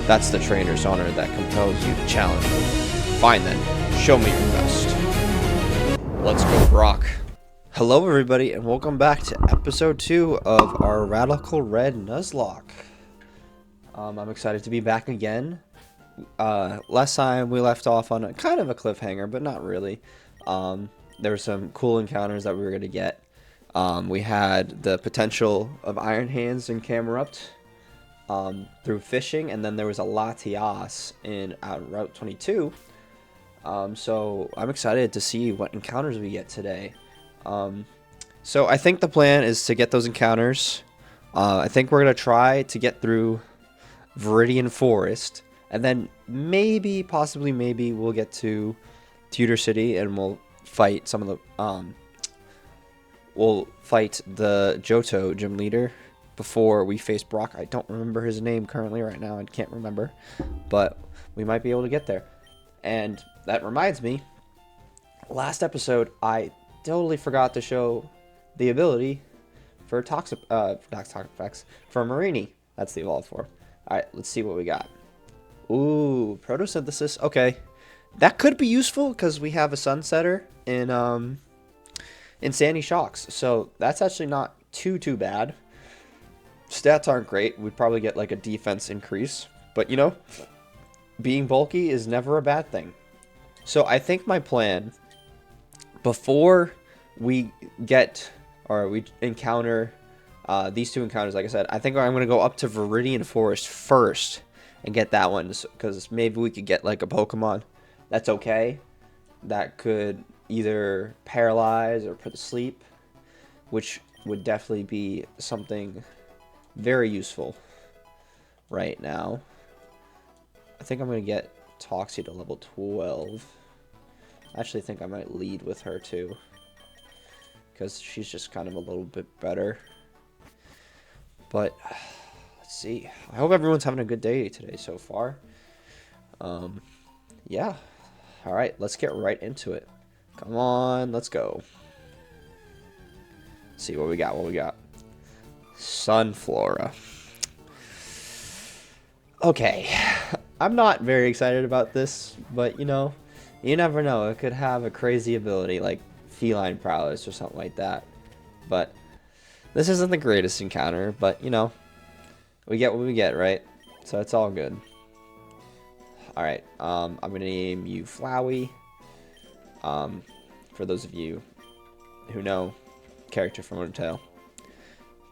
That's the trainer's honor that compels you to challenge me. Fine then, show me your best. Let's go, Brock. Hello everybody, and welcome back to episode 2 of our Radical Red Nuzlocke. I'm excited to be back again. Last time we left off on a kind of a cliffhanger, but not really. There were some cool encounters that we were going to get. We had the potential of Iron Hands and Camerupt through fishing, and then there was a Latias in Route 22. So I'm excited to see what encounters we get today. So I think the plan is to get those encounters. I think we're going to try to get through Viridian Forest, and then maybe, possibly maybe, we'll get to Pewter City and we'll fight some of the, we'll fight the Johto Gym Leader before we face Brock. I don't remember his name currently right now. I can't remember, but we might be able to get there. And that reminds me, last episode, I totally forgot to show the ability for toxic effects for Marini. That's the evolve for. Alright, let's see what we got. Ooh, photosynthesis. Okay. That could be useful because we have a sunsetter in Sandy Shocks. So that's actually not too bad. Stats aren't great. We'd probably get like a defense increase. But you know, being bulky is never a bad thing. So I think my plan, before we get, or we encounter these two encounters, like I said, I think I'm going to go up to Viridian Forest first and get that one, because maybe we could get like a Pokemon that's okay, that could either paralyze or put to sleep, which would definitely be something very useful right now. I think I'm going to get Toxie to level 12. I actually think I might lead with her too, because she's just kind of a little bit better. But let's see. I hope everyone's having a good day today so far. Yeah. All right, let's get right into it. Come on, let's go. Let's see what we got. What we got? Sunflora. Okay. I'm not very excited about this, but you know, you never know. It could have a crazy ability like feline prowess or something like that. But this isn't the greatest encounter, but you know, we get what we get, right? So it's all good. Alright, I'm gonna name you Flowey. For those of you who know, character from Undertale.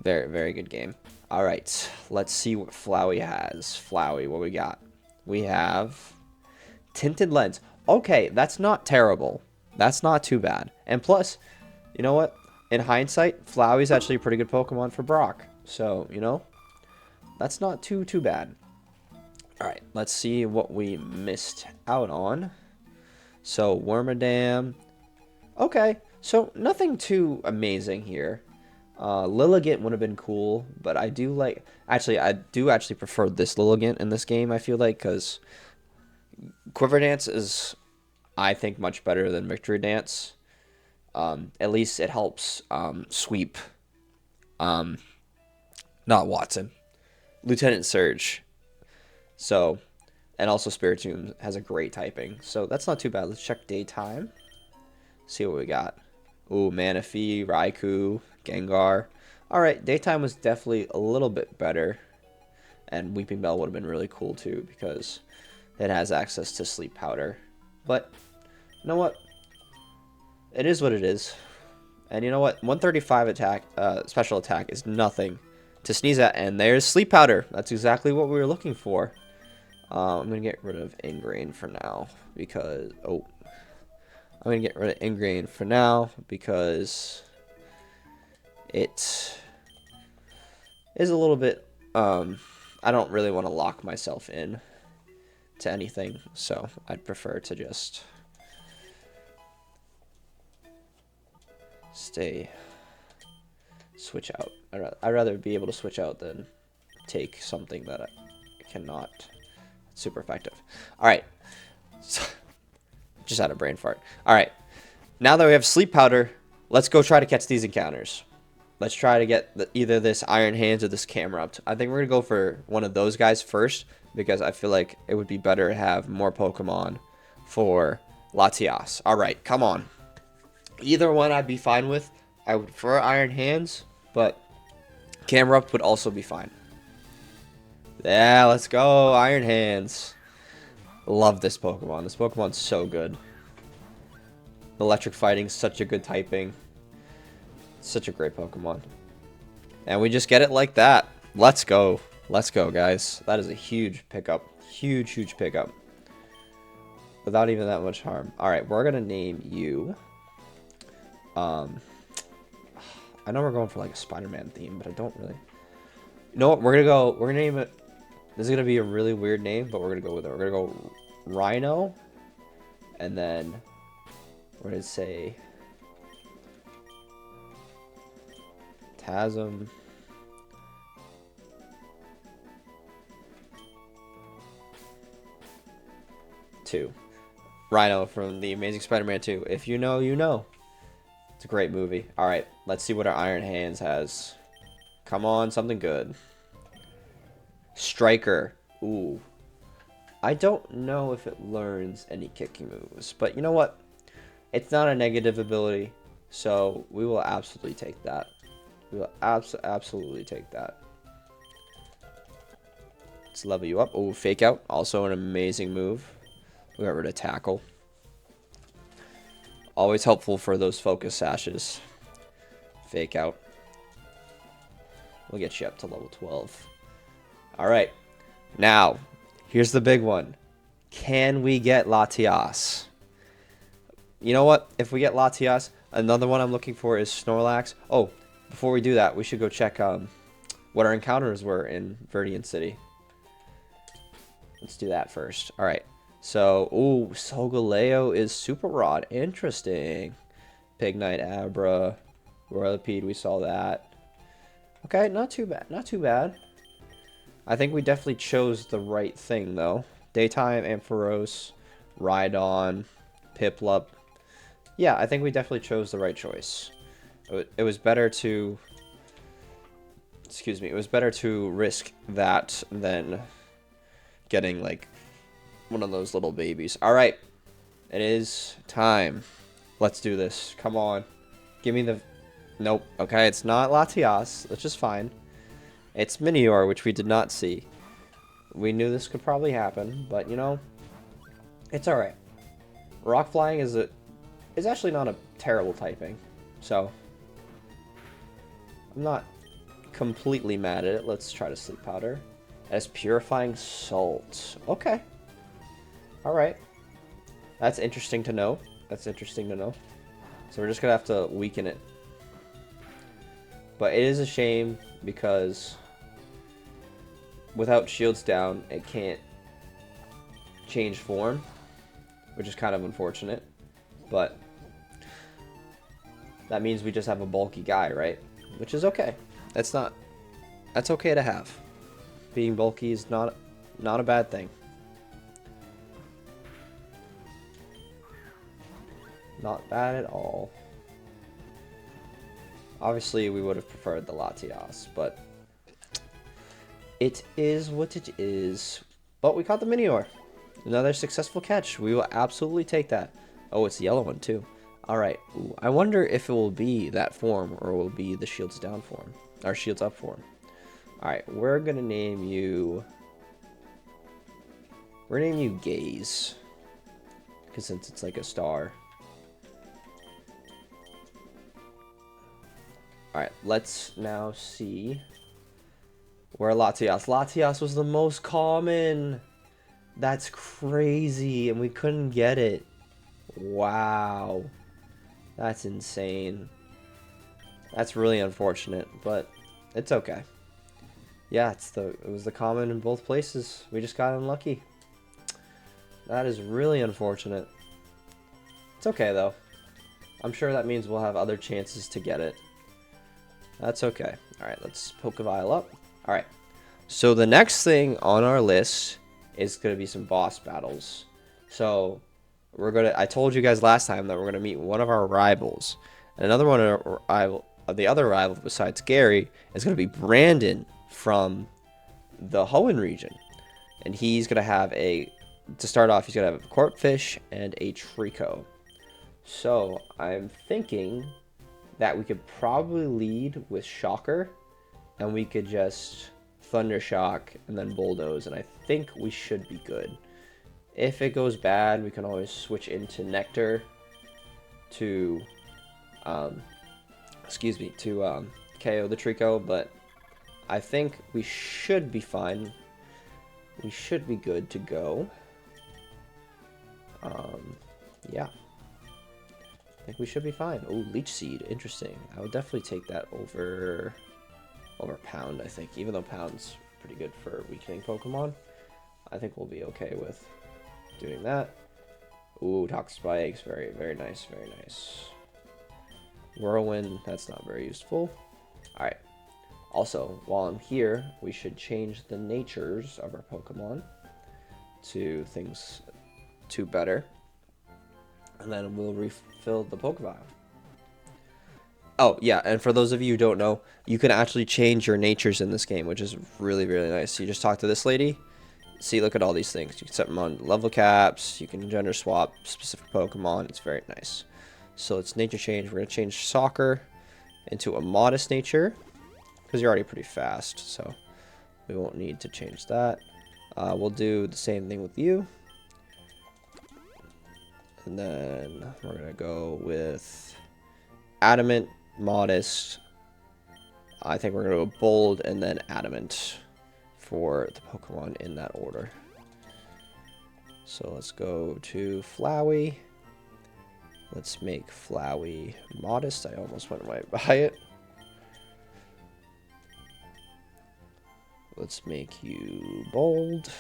Very, very good game. Alright, let's see what Flowey has. Flowey, what we got? We have Tinted Lens. Okay, that's not terrible. That's not too bad. And plus, you know what? In hindsight, Flowey's actually a pretty good Pokemon for Brock. So, you know, that's not too bad. Alright, let's see what we missed out on. So, Wormadam. Okay, so nothing too amazing here. Lilligant would have been cool, but I do like... Actually, I do actually prefer this Lilligant in this game, I feel like, because Quiver Dance is, I think, much better than Victory Dance. At least it helps sweep, not Watson, Lieutenant Surge. So, and also Spiritomb has a great typing. So that's not too bad. Let's check daytime. See what we got. Ooh, Manaphy, Raikou, Gengar. Alright, daytime was definitely a little bit better. And Weeping Bell would have been really cool too, because it has access to Sleep Powder. But, you know what? It is what it is. And you know what? 135 attack, special attack is nothing to sneeze at. And there's Sleep Powder. That's exactly what we were looking for. I'm going to get rid of Ingrain for now. Because, I'm going to get rid of Ingrain for now. Because it is a little bit, I don't really want to lock myself in to anything. So I'd prefer to just switch out. I'd rather be able to switch out than take something that I cannot. It's super effective. Alright. So, just had a brain fart. Alright. Now that we have Sleep Powder, let's go try to catch these encounters. Let's try to get either this Iron Hands or this Camerupt. I think we're going to go for one of those guys first, because I feel like it would be better to have more Pokemon for Latias. Alright, come on. Either one I'd be fine with. I would prefer Iron Hands, but Camerupt would also be fine. Yeah, let's go, Iron Hands. Love this Pokemon. This Pokemon's so good. Electric Fighting's such a good typing. Such a great Pokemon. And we just get it like that. Let's go. Let's go, guys. That is a huge pickup. Huge, huge pickup. Without even that much harm. Alright, we're going to name you. I know we're going for like a Spider-Man theme, but I don't really. You know what? We're going to name it. This is going to be a really weird name, but we're going to go with it. We're going to go Rhino. And then we're going to say Tasm. Rhino from the Amazing Spider-Man 2. If you know, you know. It's a great movie. Alright, let's see what our Iron Hands has. Come on, something good. Striker. Ooh. I don't know if it learns any kicking moves, but you know what? It's not a negative ability, so we will absolutely take that. We will absolutely take that. Let's level you up. Oh, Fake Out. Also an amazing move. We got rid of Tackle. Always helpful for those focus sashes. Fake Out. We'll get you up to level 12. Alright. Now, here's the big one. Can we get Latias? You know what? If we get Latias, another one I'm looking for is Snorlax. Oh, before we do that, we should go check what our encounters were in Verdian City. Let's do that first. Alright. So, ooh, Solgaleo is Super Rod. Interesting. Pignite, Abra, Royalpede, we saw that. Okay, not too bad. Not too bad. I think we definitely chose the right thing, though. Daytime, Ampharos, Rhydon, Piplup. Yeah, I think we definitely chose the right choice. It was better to... Excuse me. It was better to risk that than getting, like, one of those little babies. Alright. It is time. Let's do this. Come on. Give me the... Nope. Okay, it's not Latias, which is fine. It's Minior, which we did not see. We knew this could probably happen, but, you know, it's alright. Rock Flying is actually not a terrible typing, so I'm not completely mad at it. Let's try to Sleep Powder. As Purifying Salt. Okay. Alright. That's interesting to know. That's interesting to know. So we're just going to have to weaken it. But it is a shame because without shields down, it can't change form, which is kind of unfortunate. But that means we just have a bulky guy, right? Which is okay. That's okay to have. Being bulky is not a bad thing. Not bad at all. Obviously, we would have preferred the Latias, but it is what it is. But we caught the Minior. Another successful catch. We will absolutely take that. Oh, it's the yellow one, too. Alright. I wonder if it will be that form, or it will be the shields down form. Or shields up form. Alright, we're going to name you... We're going to name you Gaze. Because since it's like a star... Alright, let's now see where Latias. Latias was the most common. That's crazy, and we couldn't get it. Wow. That's insane. That's really unfortunate, but it's okay. Yeah, it was the common in both places. We just got unlucky. That is really unfortunate. It's okay, though. I'm sure that means we'll have other chances to get it. That's okay. Alright, let's Pokevile up. Alright. So the next thing on our list is going to be some boss battles. So I told you guys last time that we're going to meet one of our rivals. And another one of the other rival besides Gary is going to be Brandon from the Hoenn region. And he's going to have to start off, he's going to have a Corpfish and a Trico. So I'm thinking that we could probably lead with Shocker, and we could just Thunder Shock and then Bulldoze, and I think we should be good. If it goes bad, we can always switch into Nectar to, KO the Trico, but I think we should be fine. We should be good to go. Yeah. I think we should be fine. Oh, Leech Seed. Interesting. I would definitely take that over Pound, I think. Even though Pound's pretty good for weakening Pokemon, I think we'll be okay with doing that. Ooh, Toxic Spikes. Very, very nice. Very nice. Whirlwind. That's not very useful. Alright. Also, while I'm here, we should change the natures of our Pokemon to better. And then we'll refill the Pokevial. Oh, yeah, and for those of you who don't know, you can actually change your natures in this game, which is really, really nice. You just talk to this lady. See, look at all these things. You can set them on level caps. You can gender swap specific Pokemon. It's very nice. So it's nature change. We're going to change Soccer into a modest nature, because you're already pretty fast, so we won't need to change that. We'll do the same thing with you. And then we're going to go with Adamant, Modest. I think we're going to go Bold and then Adamant for the Pokemon in that order. So let's go to Flowey. Let's make Flowey Modest. I almost went right by it. Let's make you Bold.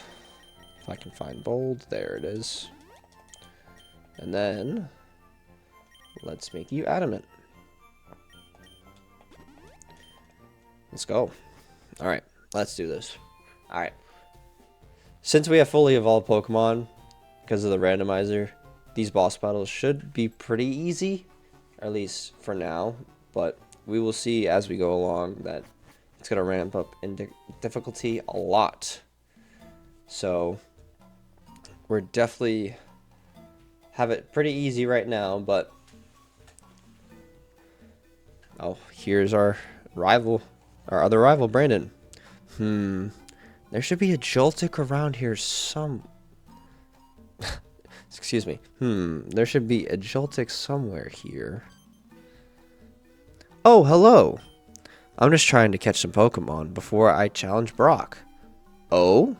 If I can find Bold, there it is. And then let's make you Adamant. Let's go. Alright, let's do this. Alright. Since we have fully evolved Pokemon, because of the randomizer, these boss battles should be pretty easy, at least for now. But we will see as we go along that it's going to ramp up in difficulty a lot. So we're definitely have it pretty easy right now, but oh, here's our rival, our other rival, Brandon. There should be a Joltik around here some excuse me. There should be a Joltik somewhere here. Oh, hello. I'm just trying to catch some Pokemon before I challenge Brock. Oh?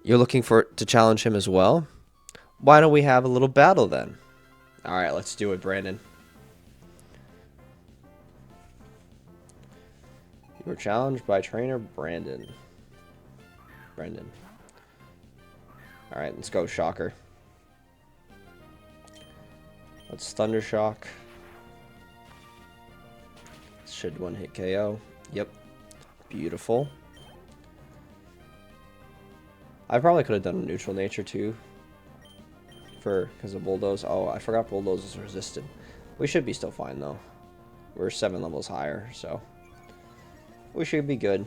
You're looking to challenge him as well? Why don't we have a little battle then? Alright, let's do it, Brandon. You were challenged by trainer Brendan. Alright, let's go, Shocker. Let's Thunder Shock. Should one hit KO. Yep. Beautiful. I probably could have done a neutral nature too. Because of Bulldoze. Oh, I forgot Bulldoze is resistant. We should be still fine though. We're 7 levels higher, so we should be good.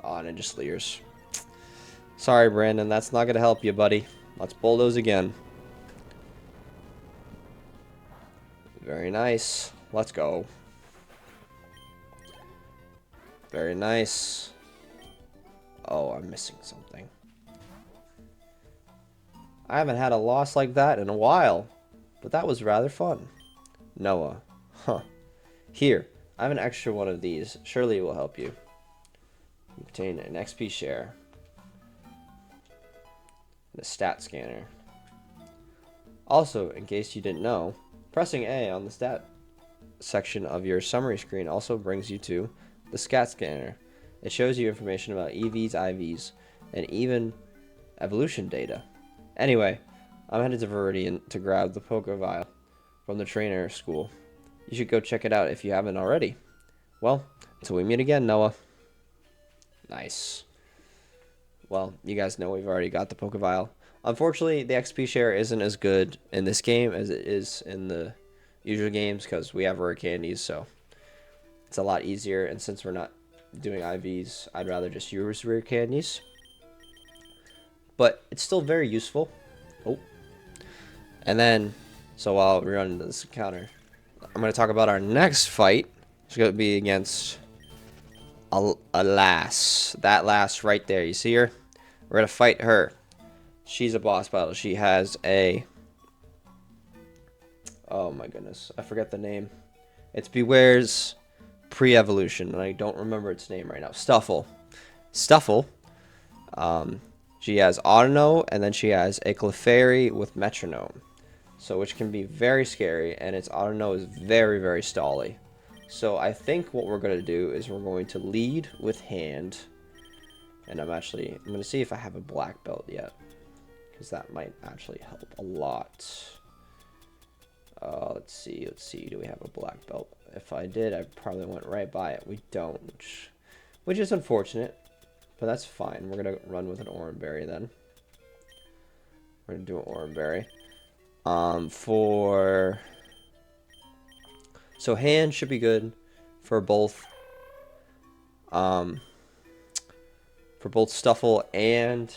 Oh, and it just Leers. Sorry, Brandon, that's not gonna help you, buddy. Let's Bulldoze again. Very nice. Let's go. Very nice. Oh, I'm missing something. I haven't had a loss like that in a while, but that was rather fun. Noah. Huh. Here, I have an extra one of these. Surely it will help you. You obtain an XP share. And a stat scanner. Also, in case you didn't know, pressing A on the stat section of your summary screen also brings you to the stat scanner. It shows you information about EVs, IVs, and even evolution data. Anyway, I'm headed to Viridian to grab the Pokevial from the trainer school. You should go check it out if you haven't already. Well, until we meet again, Noah. Nice. Well, you guys know we've already got the Pokevial. Unfortunately, the XP share isn't as good in this game as it is in the usual games because we have rare candies, so it's a lot easier. And since we're not doing IVs, I'd rather just use rare candies. but it's still very useful. Oh. And then, so while we run into this encounter, I'm going to talk about our next fight. It's going to be against a lass. That lass right there. You see her? We're going to fight her. She's a boss battle. She has a... Oh my goodness. I forget the name. It's Beware's pre-evolution, and I don't remember its name right now. Stuffle. Stuffle. She has Autono, and then she has a Clefairy with Metronome. So, which can be very scary, and its Autono is very, very stally. So, I think what we're going to do is we're going to lead with hand. And I'm going to see if I have a black belt yet. Because that might actually help a lot. Let's see. Do we have a black belt? If I did, I probably went right by it. We don't. Which is unfortunate. But that's fine. We're going to run with an Oranberry then. We're going to do an Oranberry. So hand should be good for both Stuffle and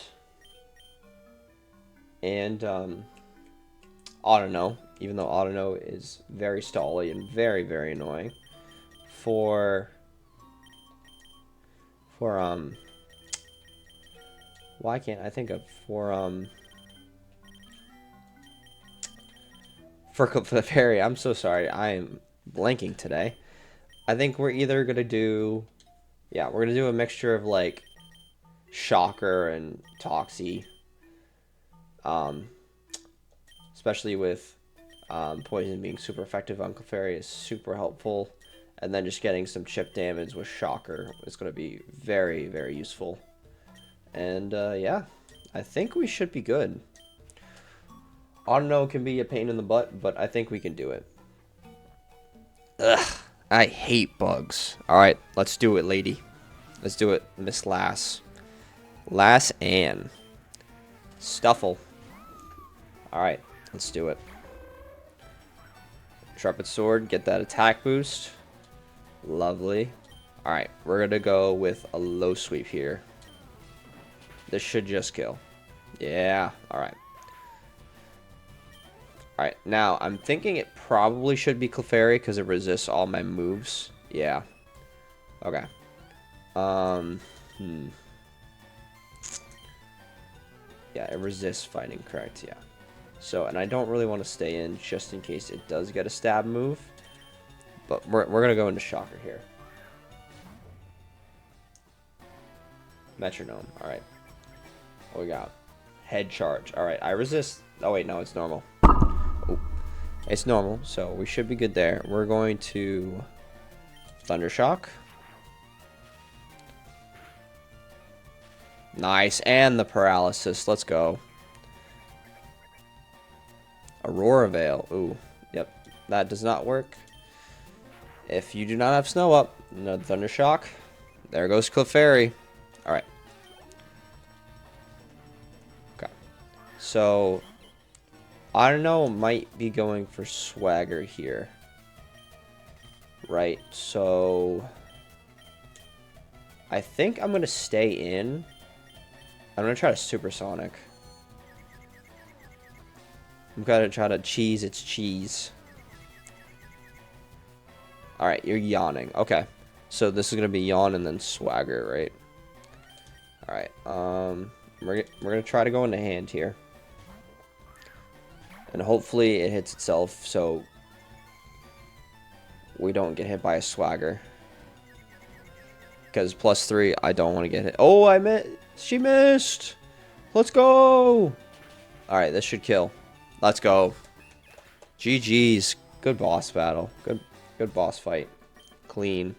Autono, even though Autono is very stally and very, very annoying. For why can't I think of for the fairy? I'm so sorry. I am blanking today. I think we're either gonna do, yeah, we're gonna do a mixture of like Shocker and Toxie, especially with poison being super effective on Clefairy is super helpful, and then just getting some chip damage with Shocker is gonna be very, very useful. And yeah, I think we should be good. Autono can be a pain in the butt, but I think we can do it. Ugh, I hate bugs. Alright, let's do it, lady. Let's do it, Miss Lass. Lass Ann. Stuffle. Alright, let's do it. Sharpened Sword, get that attack boost. Lovely. Alright, we're going to go with a low sweep here. This should just kill. Yeah, alright. Alright, now, I'm thinking it probably should be Clefairy because it resists all my moves. Yeah. Okay. Yeah, it resists fighting, correct, yeah. So, and I don't really want to stay in just in case it does get a stab move. But we're going to go into Shocker here. Metronome, alright. What we got? Head charge. Alright, I resist. Oh, wait, no, it's normal. Oh, it's normal, so we should be good there. We're going to Thundershock. Nice, and the paralysis. Let's go. Aurora Veil. Ooh, yep, that does not work. If you do not have Snow Up, no Thundershock. There goes Clefairy. Alright. Okay. So, I don't know, might be going for Swagger here. Right, so I think I'm going to stay in. I'm going to try to Supersonic. I'm going to try to cheese its cheese. Alright, you're yawning. Okay. So this is going to be Yawn and then Swagger, right? Alright, we're going to try to go into hand here. And hopefully it hits itself so we don't get hit by a Swagger. Because +3, I don't want to get hit. Oh, I missed. She missed. Let's go. Alright, this should kill. Let's go. GG's. Good boss battle. Good boss fight. Clean.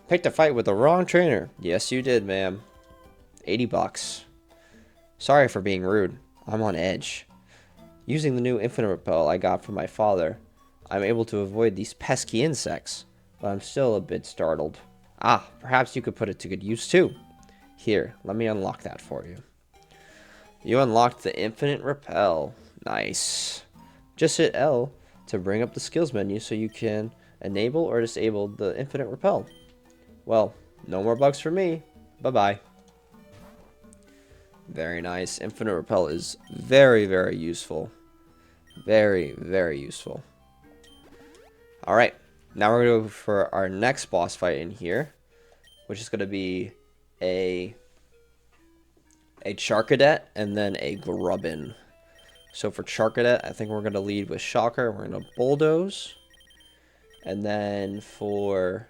Picked a fight with the wrong trainer. Yes, you did, ma'am. 80 bucks. Sorry for being rude. I'm on edge. Using the new Infinite Repel I got from my father, I'm able to avoid these pesky insects, but I'm still a bit startled. Ah, perhaps you could put it to good use too. Here, let me unlock that for you. You unlocked the Infinite Repel. Nice. Just hit L to bring up the skills menu so you can enable or disable the Infinite Repel. Well, no more bugs for me. Bye-bye. Very nice. Infinite Repel is very, very useful. Very, very useful. Alright. Now we're going to go for our next boss fight in here. Which is going to be a Charcadet and then a Grubbin. So for Charcadet, I think we're going to lead with Shocker. We're going to Bulldoze. And then for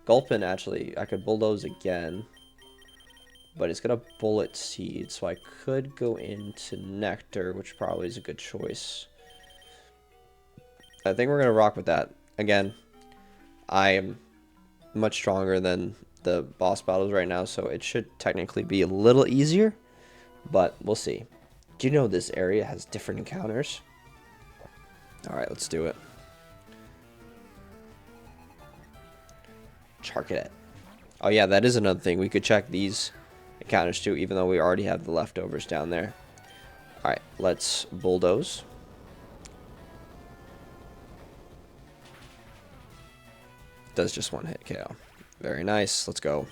Gulpin, actually, I could Bulldoze again. But it's going to Bullet Seed. So I could go into Nectar, which probably is a good choice. I think we're going to rock with that. Again, I am much stronger than the boss battles right now, so it should technically be a little easier. But we'll see. Do you know this area has different encounters? Alright, let's do it. Charcadet. Oh yeah, that is another thing. We could check these encounters too, even though we already have the leftovers down there. Alright, let's Bulldoze. Does just one hit KO. Very nice. Let's go.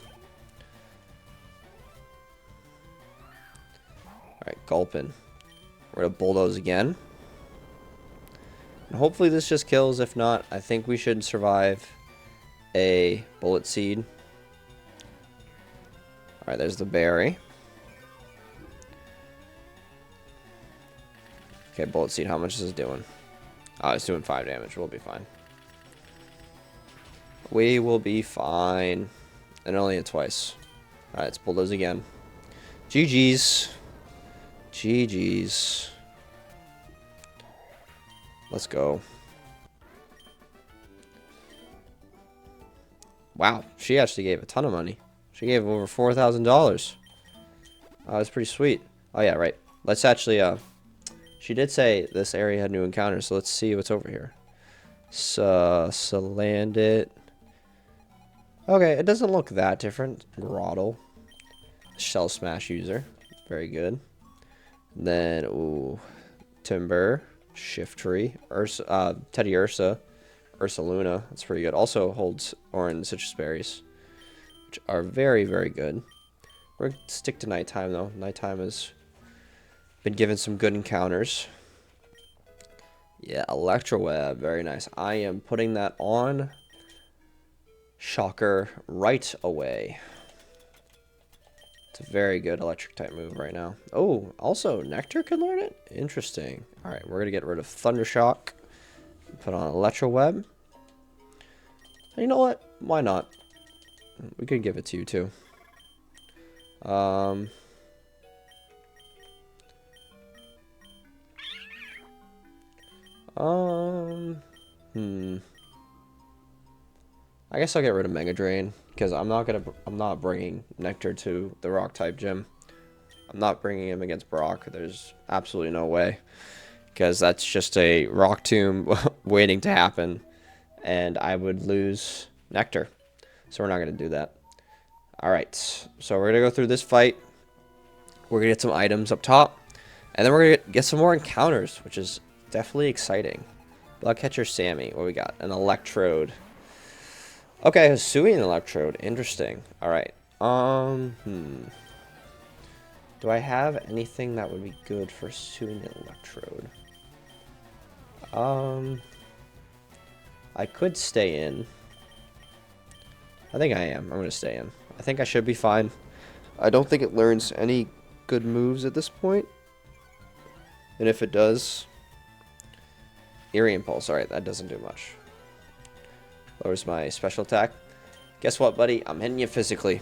Alright, Gulpin. We're going to Bulldoze again. And hopefully this just kills. If not, I think we should survive a Bullet Seed. Alright, there's the berry. Okay, Bullet Seed, how much is this doing? Oh, it's doing 5 damage. We'll be fine. We will be fine. And only hit twice. Alright, let's Bulldoze again. GG's. GG's. Let's go. Wow, she actually gave a ton of money. She gave over $4,000. That's pretty sweet. Oh yeah, right. Let's actually, she did say this area had new encounters, so let's see what's over here. Salandit. Okay, it doesn't look that different. Grottle. Shell Smash user. Very good. And then, ooh, Timber. Shiftry. Teddy Ursa. Ursaluna. That's pretty good. Also holds orange citrus berries, which are very, very good. We're going to stick to nighttime, though. Nighttime has been given some good encounters. Yeah, Electroweb. Very nice. I am putting that on Shocker right away. It's a very good electric type move right now. Oh, also Nectar can learn it? Interesting. Alright, we're going to get rid of Thundershock. Put on Electroweb. You know what? Why not? We could give it to you too. I guess I'll get rid of Mega Drain because I'm not bringing Nectar to the Rock type gym. I'm not bringing him against Brock. There's absolutely no way, because that's just a Rock Tomb waiting to happen, and I would lose Nectar. So we're not going to do that. Alright, so we're going to go through this fight. We're going to get some items up top, and then we're going to get some more encounters, which is definitely exciting. Bugcatcher Sammy, what we got? An Electrode. Okay, Hisuian Electrode. Interesting. Alright. Do I have anything that would be good for Hisuian Electrode? I could stay in. I think I am. I'm going to stay in. I think I should be fine. I don't think it learns any good moves at this point. And if it does... Eerie Impulse. Alright, that doesn't do much. Lowers my special attack. Guess what, buddy? I'm hitting you physically.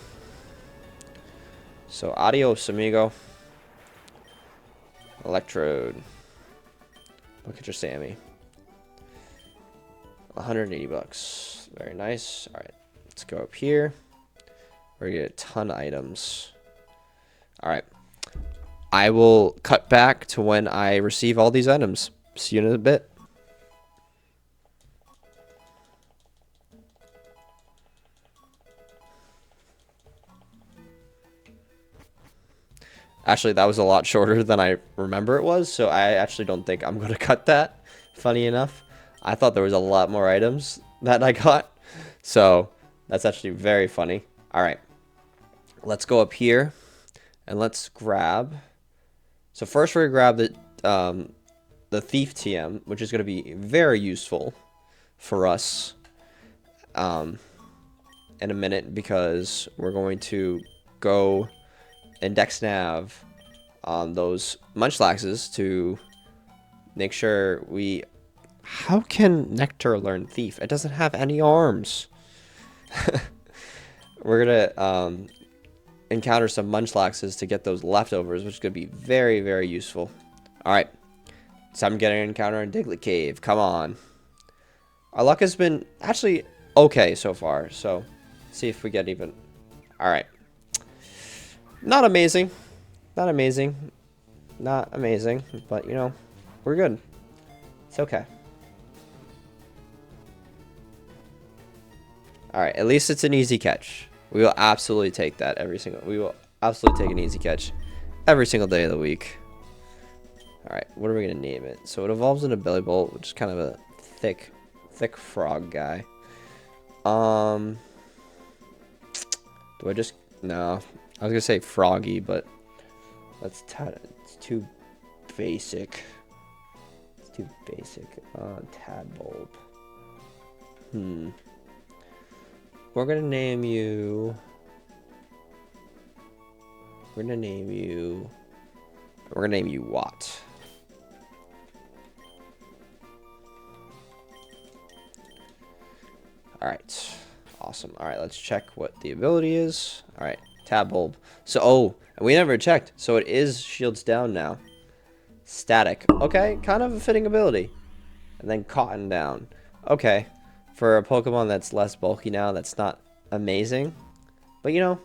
So, adios, amigo. Electrode. Look at your Sammy. 180 bucks. Very nice. Alright, let's go up here. We're gonna get a ton of items. Alright. I will cut back to when I receive all these items. See you in a bit. Actually, that was a lot shorter than I remember it was, so I actually don't think I'm going to cut that, funny enough. I thought there was a lot more items that I got, so that's actually very funny. Alright, let's go up here, And let's grab. So first we're gonna grab the Thief TM, which is gonna be very useful for us in a minute, because we're going to go index nav on those Munchlaxes to make sure we... How can Nectar learn Thief? It doesn't have any arms. We're gonna encounter some Munchlaxes to get those leftovers, which is gonna be very, very useful. Alright. So I'm getting an encounter in Diglett Cave. Come on. Our luck has been actually okay so far, so see if we get even... Alright. Not amazing. Not amazing. Not amazing, but you know, we're good. It's okay. Alright, at least it's an easy catch. We will absolutely take that we will absolutely take an easy catch every single day of the week. Alright, what are we gonna name it? So it evolves into Belly Bolt, which is kind of a thick frog guy. Do I just... No. I was gonna say Froggy, but it's too basic. It's too basic. Tadbulb. We're gonna name you... We're gonna name you Watt. Alright. Awesome. Alright, let's check what the ability is. Alright, Tadbulb. So, oh, and we never checked. So it is shields down now. Static. Okay, kind of a fitting ability. And then Cotton down. Okay. For a Pokemon that's less bulky now, that's not amazing. But, you know,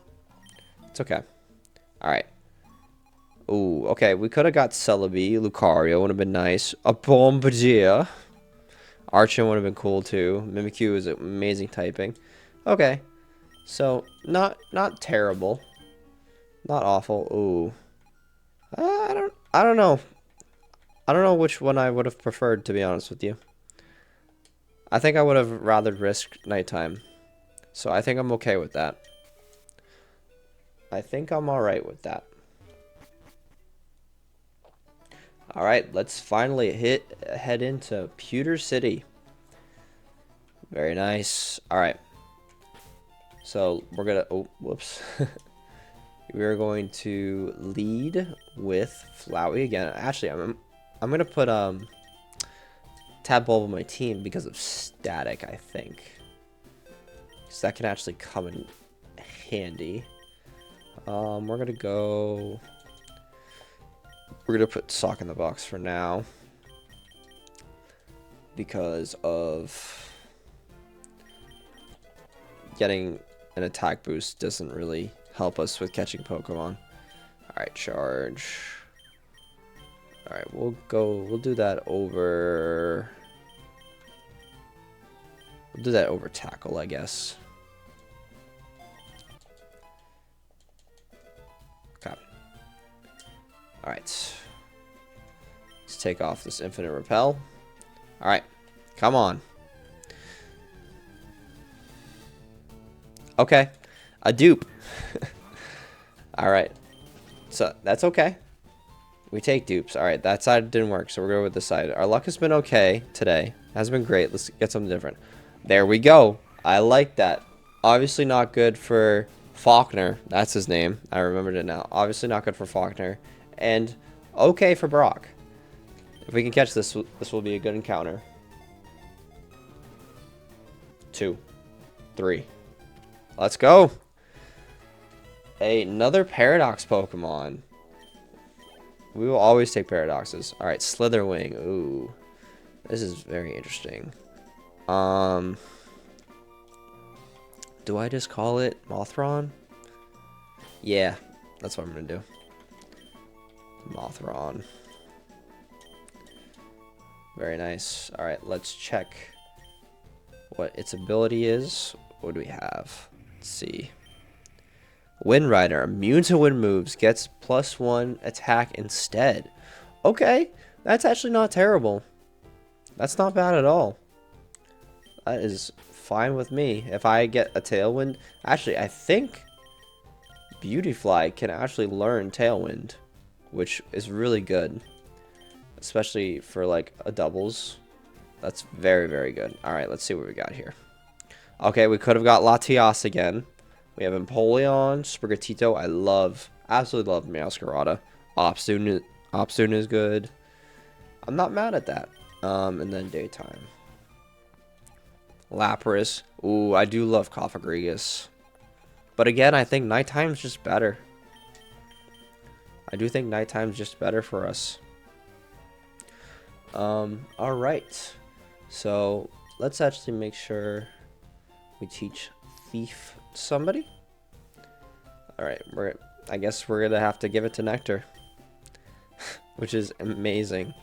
it's okay. Alright. Ooh, okay. We could have got Celebi. Lucario would have been nice. A Bombardier. Archon would have been cool, too. Mimikyu is amazing typing. Okay. So, not terrible. Not awful. Ooh. I don't know. I don't know which one I would have preferred, to be honest with you. I think I would have rather risked nighttime. So I think I'm okay with that. I think I'm alright with that. Alright, let's finally head into Pewter City. Very nice. Alright. So we're gonna... Oh, whoops. We're going to lead with Flowey again. Actually, I'm gonna put Tadbulb on my team because of static, I think. Because that can actually come in handy. We're gonna go... We're gonna put Sock in the box for now. Because of... Getting an attack boost doesn't really help us with catching Pokemon. Alright, charge. Alright, we'll do that over... We'll do that over tackle, I guess. Okay. Alright. Let's take off this infinite repel. Alright. Come on. Okay. A dupe. Alright. So, that's okay. We take dupes. Alright, that side didn't work, so we're going with this side. Our luck has been okay today. Has been great. Let's get something different. There we go. I like that. Obviously not good for Falkner. That's his name. I remembered it now. Obviously not good for Falkner. And okay for Brock. If we can catch this, this will be a good encounter. 2, 3. Let's go. Another Paradox Pokemon. We will always take Paradoxes. Alright, Slitherwing. Ooh. This is very interesting. Do I just call it Mothron? Yeah, that's what I'm gonna do. Mothron. Very nice. Alright, let's check what its ability is. What do we have? Let's see. Wind Rider, immune to wind moves, gets +1 attack instead. Okay, that's actually not terrible. That's not bad at all. That is fine with me. If I get a Tailwind, actually, I think Beautyfly can actually learn Tailwind, which is really good, especially for like a doubles. That's very, very good. All right, let's see what we got here. Okay, we could have got Latias again. We have Empoleon, Sprigatito. Absolutely love Masquerada. Obstoon is good. I'm not mad at that. And then Daytime. Lapras. Ooh, I do love Cofagrigus. But again, I think Nighttime's just better. I do think Nighttime's just better for us. Alright. So, let's actually make sure we teach Thief to somebody. Alright, I guess we're gonna have to give it to Nectar. Which is amazing.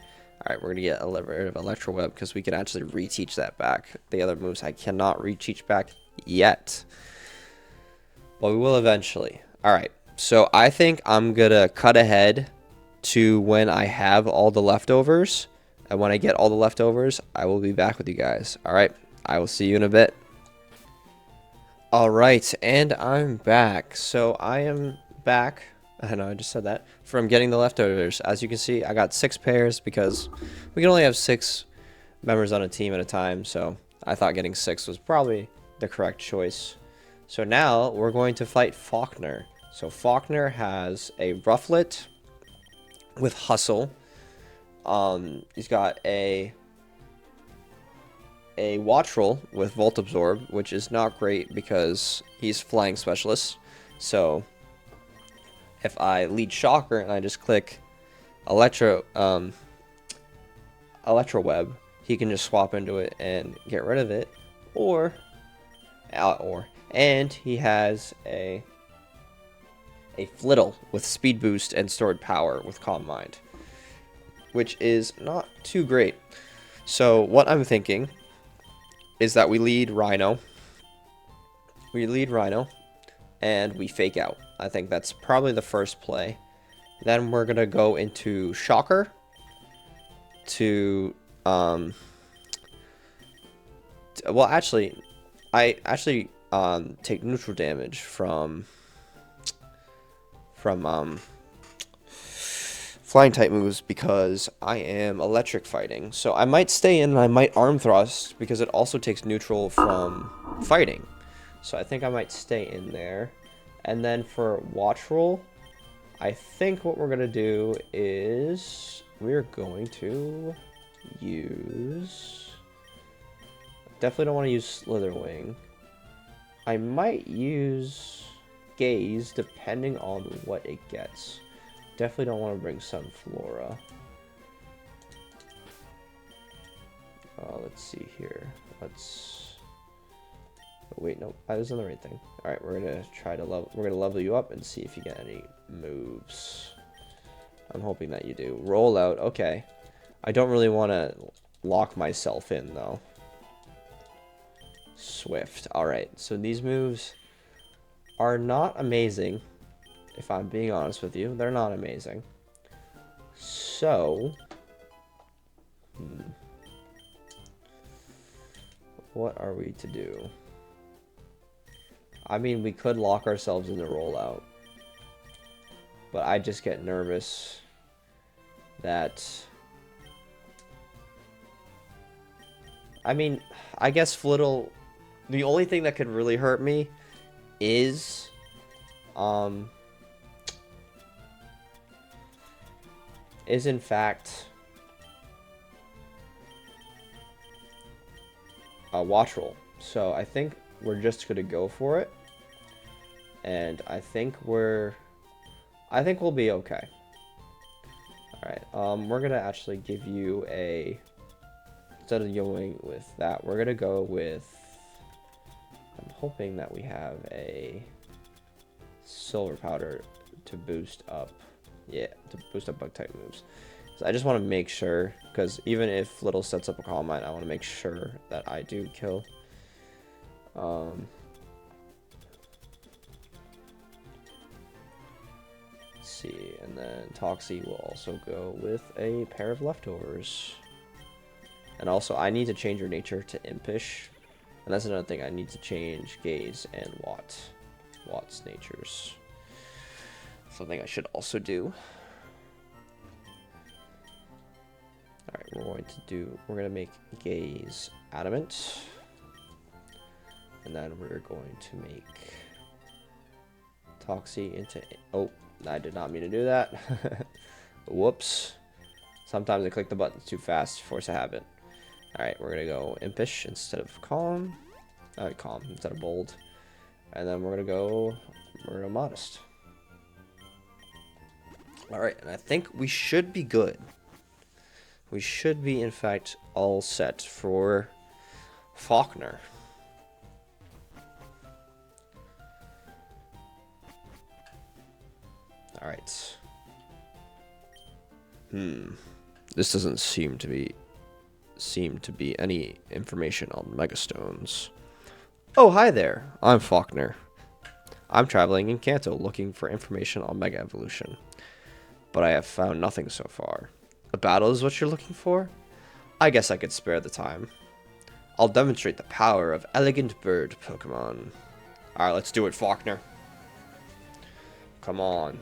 Alright, we're gonna get a little bit of Electro Web because we can actually reteach that back. The other moves I cannot reteach back yet. But we will eventually. Alright, so I think I'm gonna cut ahead to when I have all the leftovers. And when I get all the leftovers, I will be back with you guys. Alright, I will see you in a bit. Alright, and I'm back. So I am back. I know I just said that. From getting the leftovers. As you can see, I got 6 pairs because we can only have 6 members on a team at a time. So I thought getting 6 was probably the correct choice. So now we're going to fight Falkner. So Falkner has a Rufflet with Hustle. He's got a Wattrel with Volt Absorb, which is not great because he's Flying Specialist. So if I lead Shocker and I just click Electro Web, he can just swap into it and get rid of it. And he has a Flittle with Speed Boost and Stored Power with Calm Mind, which is not too great. So what I'm thinking is that we lead Rhino. And we fake out. I think that's probably the first play. Then we're gonna go into Shocker to well, actually, I take neutral damage from flying type moves because I am electric fighting. So I might stay in and I might arm thrust because it also takes neutral from fighting. So I think I might stay in there. And then for Wattrel, I think what we're going to do is we're going to use... Definitely don't want to use Slitherwing. I might use Gaze depending on what it gets. Definitely don't want to bring Sunflora. Let's see here. Wait, no, that isn't the right thing. All right, we're gonna level you up and see if you get any moves. I'm hoping that you do. Roll out. Okay. I don't really want to lock myself in though. Swift. All right. So these moves are not amazing. If I'm being honest with you, they're not amazing. So, what are we to do? I mean, we could lock ourselves in the rollout, but I just get nervous that... I mean, I guess Flittle... The only thing that could really hurt me is... is in fact... a Wattrel. So I think we're just gonna go for it, and I think we'll be okay. All right, we're gonna actually give you a, instead of going with that, we're gonna go with, I'm hoping that we have a Silver Powder to boost up, yeah, to boost up bug type moves. So I just want to make sure, because even if Little sets up a Calm Mind, I want to make sure that I do kill. Let's see, and then Toxie will also go with a pair of leftovers. And also, I need to change your nature to Impish. And that's another thing, I need to change Gaze and Watt's natures. Something I should also do. Alright, we're going to make Gaze Adamant. And then we're going to make Toxie into... Oh, I did not mean to do that. Whoops. Sometimes I click the button too fast, force a habit. Alright, we're going to go Impish instead of Calm. Calm instead of Bold. And then we're going to go Modest. Alright, and I think we should be good. We should be, in fact, all set for Falkner. Alright. This doesn't seem to be any information on Megastones. Oh, hi there. I'm Falkner. I'm traveling in Kanto looking for information on Mega Evolution. But I have found nothing so far. A battle is what you're looking for? I guess I could spare the time. I'll demonstrate the power of Elegant Bird Pokemon. Alright, let's do it, Falkner. Come on.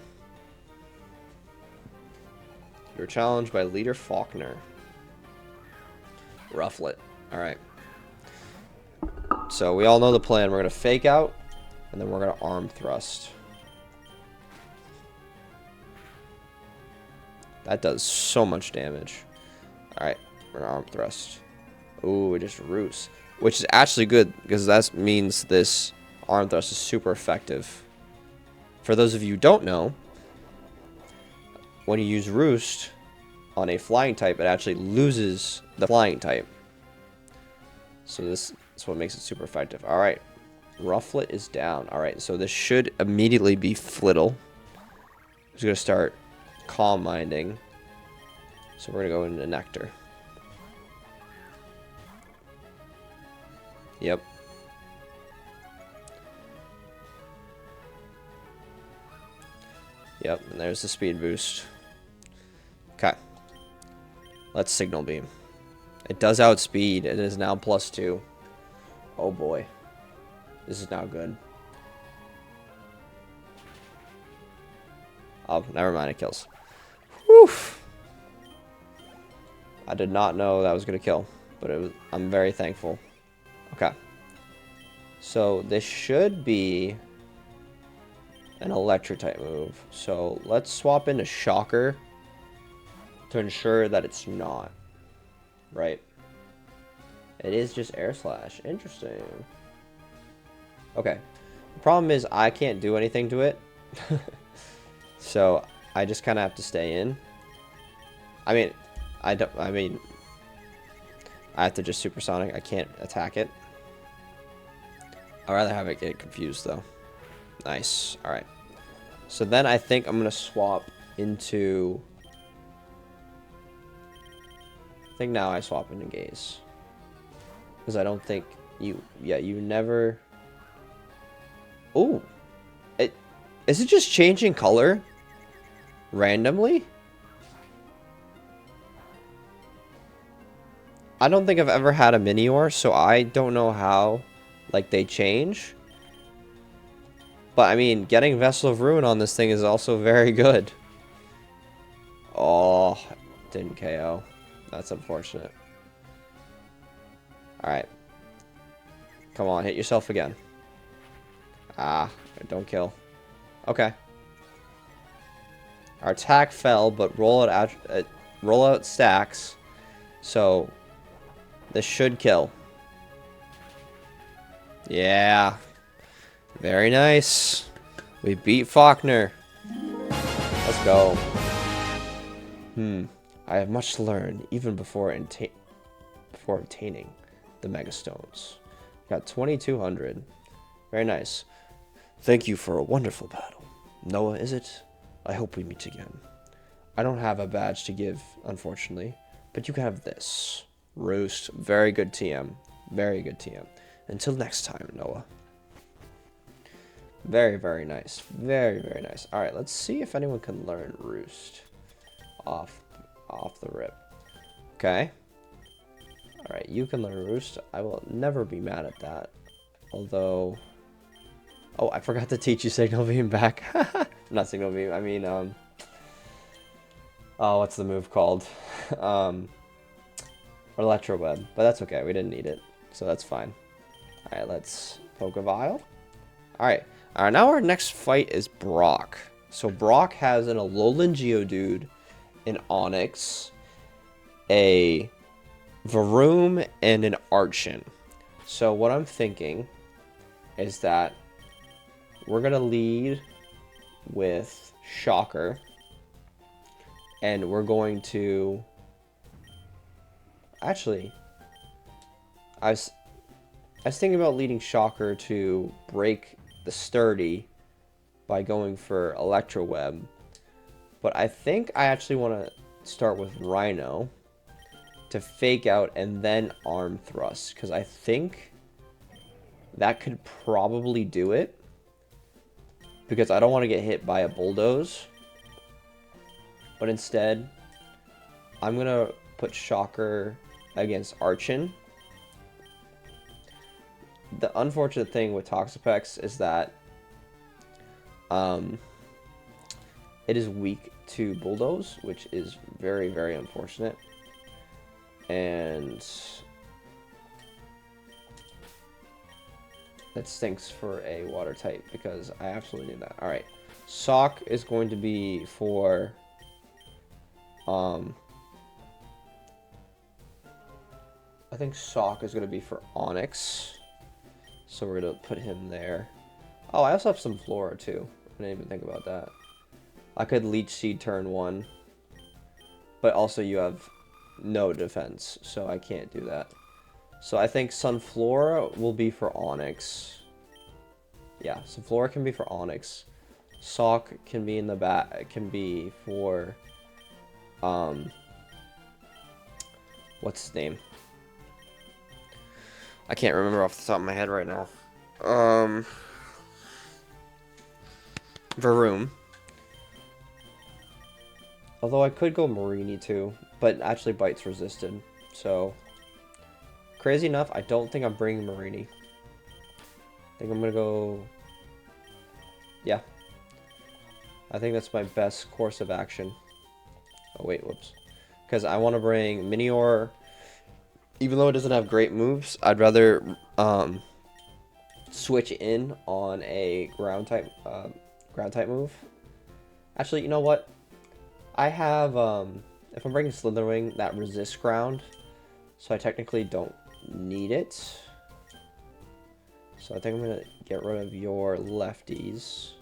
You're challenged by Leader Falkner. Rufflet. Alright. So we all know the plan. We're going to fake out, and then we're going to arm thrust. That does so much damage. Alright, we're going to arm thrust. Ooh, it just roosts. Which is actually good, because that means this arm thrust is super effective. For those of you who don't know, when you use Roost on a flying type, it actually loses the flying type. So this is what makes it super effective. Alright, Rufflet is down. Alright, so this should immediately be Flittle. Who's going to start Calm Minding. So we're going to go into Nectar. Yep. Yep, and there's the speed boost. Okay. Let's Signal Beam. It does outspeed. It is now +2. Oh boy. This is not good. Oh, never mind. It kills. Whew. I did not know that was going to kill, but I'm very thankful. Okay. So this should be an electric type move. So let's swap into Shocker to ensure that it's not. Right. It is just Air Slash. Interesting. Okay. The problem is I can't do anything to it. So I just kind of have to stay in. I mean, I have to just Supersonic. I can't attack it. I'd rather have it get confused though. Nice. Alright. So then I think I'm going to swap into... I think now I swap into Gaze. Because I don't think you... Yeah, you never... Ooh. Is it just changing color? Randomly? I don't think I've ever had a Minior, so I don't know how, like, they change. But, I mean, getting Vessel of Ruin on this thing is also very good. Oh, didn't KO. That's unfortunate. Alright. Come on, hit yourself again. Ah, don't kill. Okay. Our attack fell, but rollout stacks. So, this should kill. Yeah. Very nice. We beat Falkner. Let's go. I have much to learn, even before obtaining the Mega Stones. Got 2,200. Very nice. Thank you for a wonderful battle. Noah, is it? I hope we meet again. I don't have a badge to give, unfortunately, but you can have this. Roost. Very good TM. Very good TM. Until next time, Noah. Very, very nice. Very, very nice. Alright, let's see if anyone can learn Roost off the rip. Okay. Alright, you can learn Roost. I will never be mad at that. Although... Oh, I forgot to teach you Signal Beam back. not signal beam. I mean, oh, what's the move called? Electro web, but that's okay. We didn't need it, so that's fine. All right, let's Pokevile. All right, now our next fight is Brock. So Brock has an Alolan Geodude, an Onix, a Varoom, and an Archon. So what I'm thinking is that we're gonna lead with Shocker, and we're going to actually I was thinking about leading Shocker to break the Sturdy by going for Electro Web, but I think I actually want to start with Rhino to fake out and then Arm Thrust, because I think that could probably do it, because I don't want to get hit by a Bulldoze, but instead I'm going to put Shocker against Archon. The unfortunate thing with Toxapex is that it is weak to Bulldoze, which is very, very unfortunate. And that stinks for a water type, because I absolutely need that. Alright. Sock is going to be for I think Sock is going to be for Onix. So we're going to put him there. Oh, I also have some Flora too. I didn't even think about that. I could Leech Seed turn 1. But also you have no defense, so I can't do that. So I think Sunflora will be for Onix. Yeah, Sunflora can be for Onix. Sock can be in the back. Can be for what's his name? I can't remember off the top of my head right now. Varoom. Although I could go Marini too, but actually Bite's resisted. So, crazy enough, I don't think I'm bringing Marini. I think I'm going to go... Yeah. I think that's my best course of action. Oh, wait, whoops. Because I want to bring Minior. Even though it doesn't have great moves, I'd rather switch in on a ground type move. Actually, you know what? I have if I'm bringing Slitherwing, that resists ground, so I technically don't need it. So I think I'm gonna get rid of your lefties.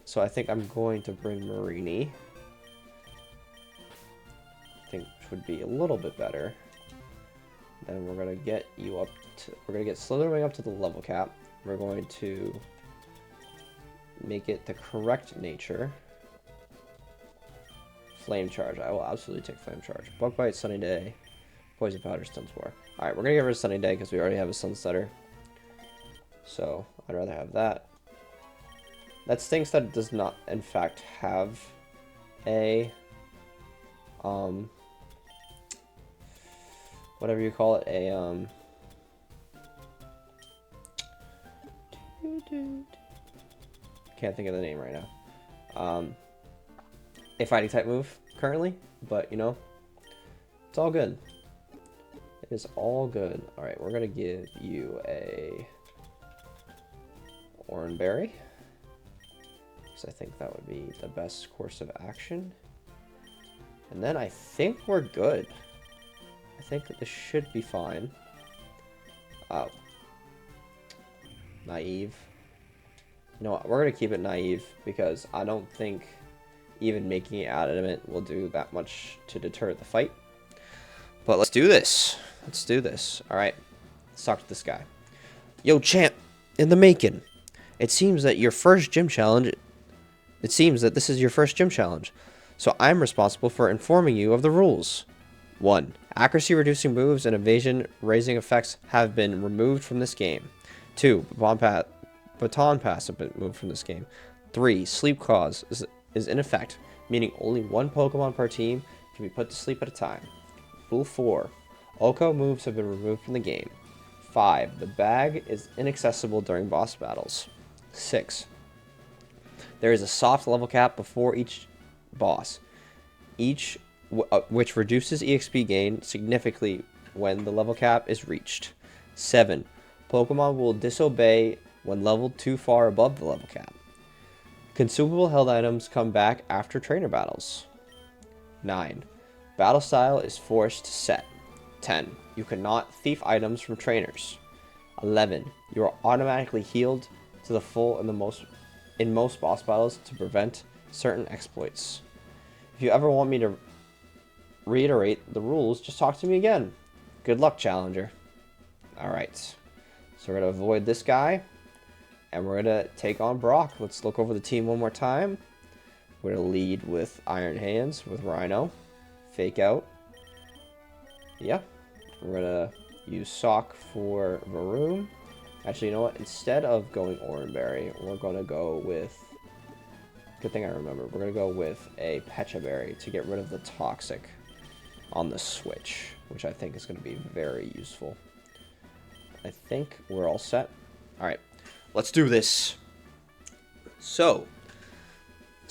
So I think I'm going to bring Marini. I think which would be a little bit better. Then we're gonna get you up to, we're gonna get Slitherwing up to the level cap. We're going to make it the correct nature. Flame Charge. I will absolutely take Flame Charge. Bug Bite, Sunny Day, Poison Powder, Stun Spore. Alright, we're gonna get rid of Sunny Day because we already have a Sunsetter. So I'd rather have that. That stinks that it does not in fact have a whatever you call it, a can't think of the name right now. A fighting type move currently, but you know, it's all good. It is all good. Alright, we're gonna give you a Oranberry, because I think that would be the best course of action. And then I think we're good. I think that this should be fine. Oh. Naive. You know what, we're gonna keep it naive, because I don't think even making it adamant will do that much to deter the fight. But let's do this. Let's do this. Alright. Let's talk to this guy. Yo, champ, in the making. It seems that your first gym challenge... It seems that this is your first gym challenge. So I'm responsible for informing you of the rules. 1. Accuracy reducing moves and evasion raising effects have been removed from this game. 2. Baton Pass have been removed from this game. 3. Sleep Clause is in effect, meaning only one Pokemon per team can be put to sleep at a time. Rule 4. Oko moves have been removed from the game. 5. The bag is inaccessible during boss battles. 6. There is a soft level cap before each boss, which reduces EXP gain significantly when the level cap is reached. 7. Pokemon will disobey when leveled too far above the level cap. Consumable held items come back after trainer battles. 9. Battle style is forced set. 10. You cannot thief items from trainers. 11. You are automatically healed to the full in most boss battles to prevent certain exploits. If you ever want me to reiterate the rules, just talk to me again. Good luck, Challenger. Alright. So we're going to avoid this guy. And we're going to take on Brock. Let's look over the team one more time. We're going to lead with Iron Hands, with Rhino. Fake out. Yeah. We're going to use Sock for Varoom. Actually, you know what? Instead of going Oranberry, we're going to go with... Good thing I remember. We're going to go with a Pecha Berry to get rid of the Toxic on the switch, which I think is going to be very useful. I think we're all set. Alright, let's do this. So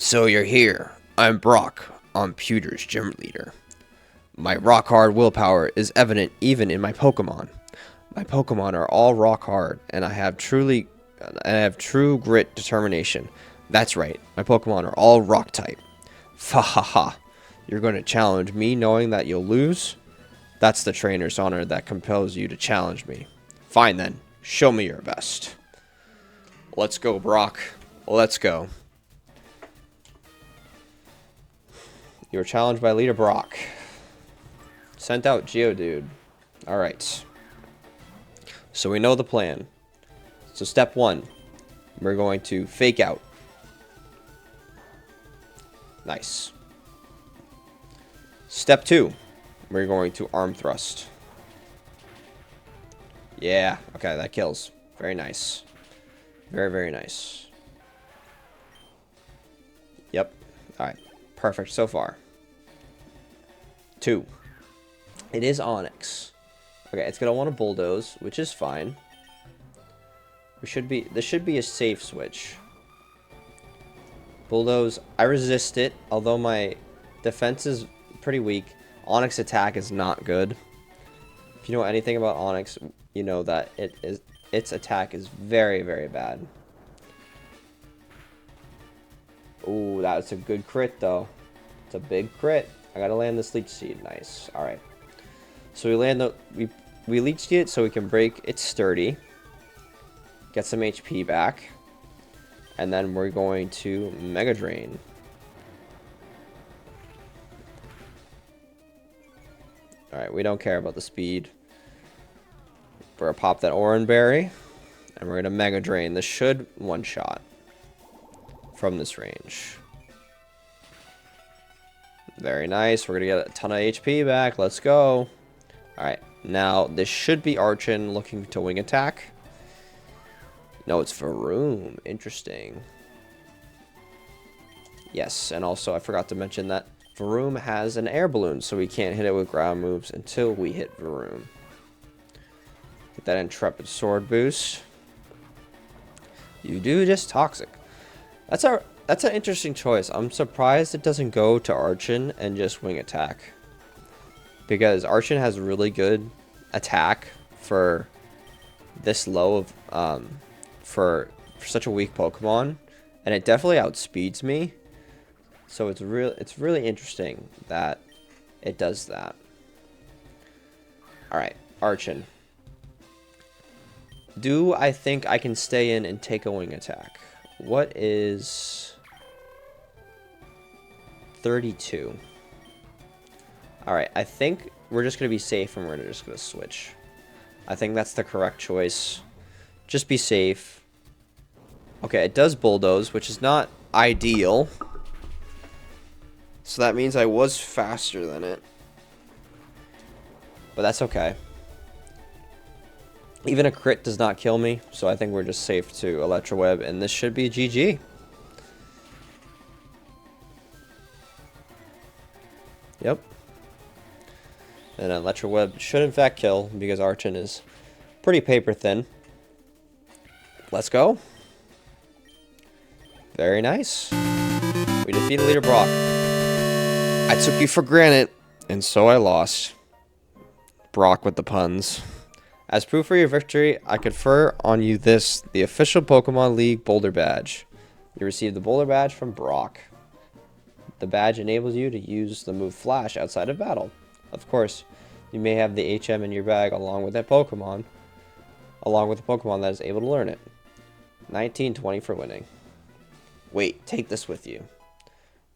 you're here. I'm Brock. I'm Pewter's Gym Leader. My rock-hard willpower is evident even in my Pokemon. My Pokemon are all rock-hard, and I have true grit determination. That's right, my Pokemon are all rock-type. Fa ha ha. You're going to challenge me knowing that you'll lose? That's the trainer's honor that compels you to challenge me. Fine then, show me your best. Let's go, Brock. Let's go. You were challenged by Leader Brock. Sent out Geodude. Alright. So we know the plan. So step 1. We're going to fake out. Nice. Step 2. We're going to arm thrust. Yeah. Okay, that kills. Very nice. Very, very nice. Yep. Alright. Perfect so far. 2. It is Onix. Okay, it's going to want to bulldoze, which is fine. This should be a safe switch. Bulldoze, I resist it, although my defense is pretty weak. Onix attack is not good. If you know anything about Onix, you know that its attack is very, very bad. Ooh, that's a good crit, though. It's a big crit. I gotta land this Leech Seed. Nice. Alright. So we Leech Seed it so we can break its sturdy. Get some HP back. And then we're going to Mega Drain. Alright, we don't care about the speed. We're gonna pop that Oranberry. And we're gonna Mega Drain. This should one-shot from this range. Very nice. We're gonna get a ton of HP back. Let's go. Alright, now this should be Archon looking to wing attack. No, it's Varoom. Interesting. Yes, and also I forgot to mention that Varoom has an air balloon, so we can't hit it with ground moves until we hit Varoom. Get that Intrepid Sword boost. You do just Toxic. That's an interesting choice. I'm surprised it doesn't go to Archon and just wing attack. Because Archon has really good attack for this low of for such a weak Pokemon, and it definitely outspeeds me. So it's really interesting that it does that. All right, Archon. Do I think I can stay in and take a wing attack? What is 32? Alright, I think we're just going to be safe and we're just going to switch. I think that's the correct choice. Just be safe. Okay, it does Bulldoze, which is not ideal. So that means I was faster than it. But that's okay. Even a crit does not kill me, so I think we're just safe to Electro Web, and this should be GG. Yep. And Electro Web should in fact kill, because Archon is pretty paper thin. Let's go. Very nice. We defeated Leader Brock. I took you for granted, and so I lost. Brock with the puns. As proof for your victory, I confer on you this, the official Pokemon League Boulder Badge. You received the Boulder Badge from Brock. The badge enables you to use the move Flash outside of battle. Of course, you may have the HM in your bag along with a Pokemon that is able to learn it. 1920 for winning. Wait, take this with you.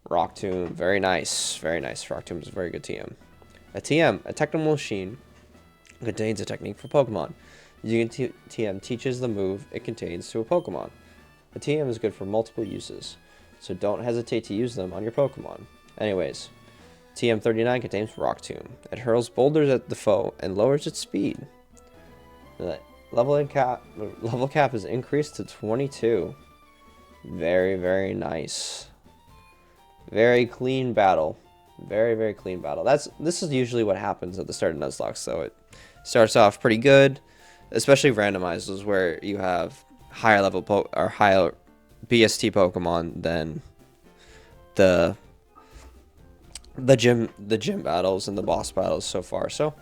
Rock Tomb, very nice. Very nice. Rock Tomb is a very good TM. A TM, a technical machine, contains a technique for Pokemon. Using TM teaches the move it contains to a Pokemon. A TM is good for multiple uses, so don't hesitate to use them on your Pokemon. Anyways, TM39 contains Rock Tomb. It hurls boulders at the foe and lowers its speed. The level cap is increased to 22. Very, very nice. Very clean battle. Very, very clean battle. This is usually what happens at the start of Nuzlocke, so it starts off pretty good, especially randomized, where you have higher level higher BST Pokemon than the gym battles and the boss battles so far. So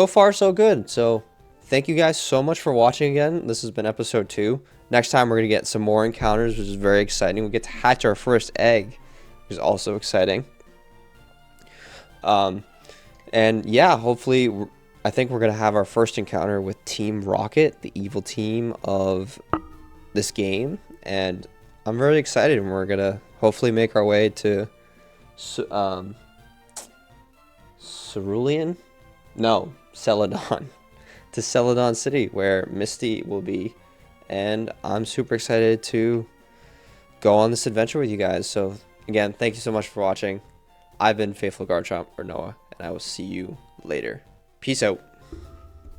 far so good. So thank you guys so much for watching again. This has been episode 2. Next time we're gonna get some more encounters, which is very exciting. We get to hatch our first egg, which is also exciting. And yeah, hopefully, I think we're gonna have our first encounter with Team Rocket, the evil team of this game, and I'm really excited. And we're gonna hopefully make our way to Cerulean? No, Celadon. To Celadon City, where Misty will be. And I'm super excited to go on this adventure with you guys. So, again, thank you so much for watching. I've been Faithful Garchomp, or Noah, and I will see you later. Peace out.